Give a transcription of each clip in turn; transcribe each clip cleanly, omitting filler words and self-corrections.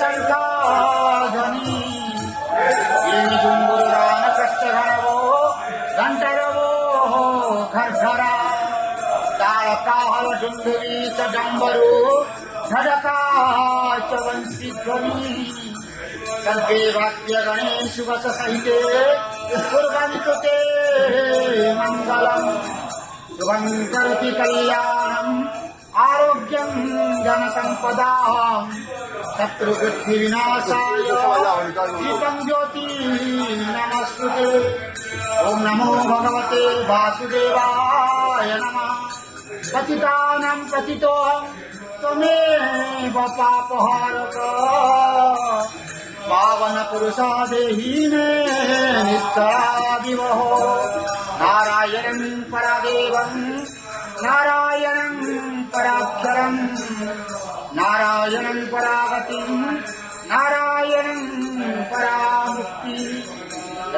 शङ्खाध्वनि गुरुरान कष्टघनवो घण्टरवो घर्घरा तारकाहल डुन्दुरी च डम्बरू झडका च वंशीध्वनि सर्वे वाक्यगणे शुभसहिते कुर्वन्तु ते मङ्गलम् शुभं करोति कल्याणम् आरोग्यं धनसम्पदाम् शत्रुबुद्धिविनाशाय दीपं ज्योति नमस्तुते। ॐ नमो भगवते वासुदेवाय नमः। पतितानां पतितोऽहं त्वमेव पापहारक पावन पुरुषा देहि मे निष्ठादिवहो नारायणं परदेवं नारायणं पराक्षरं नारायणं परागतिं नारायणं परामुक्ति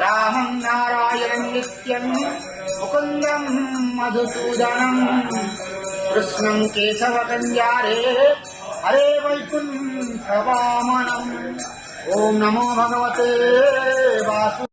रामं नारायणं नित्यं मुकुन्दं मधुसूदनं कृष्णं केशवकल्याणे हरे वैकुण्ठवामनम्। ॐ नमो भगवते वासु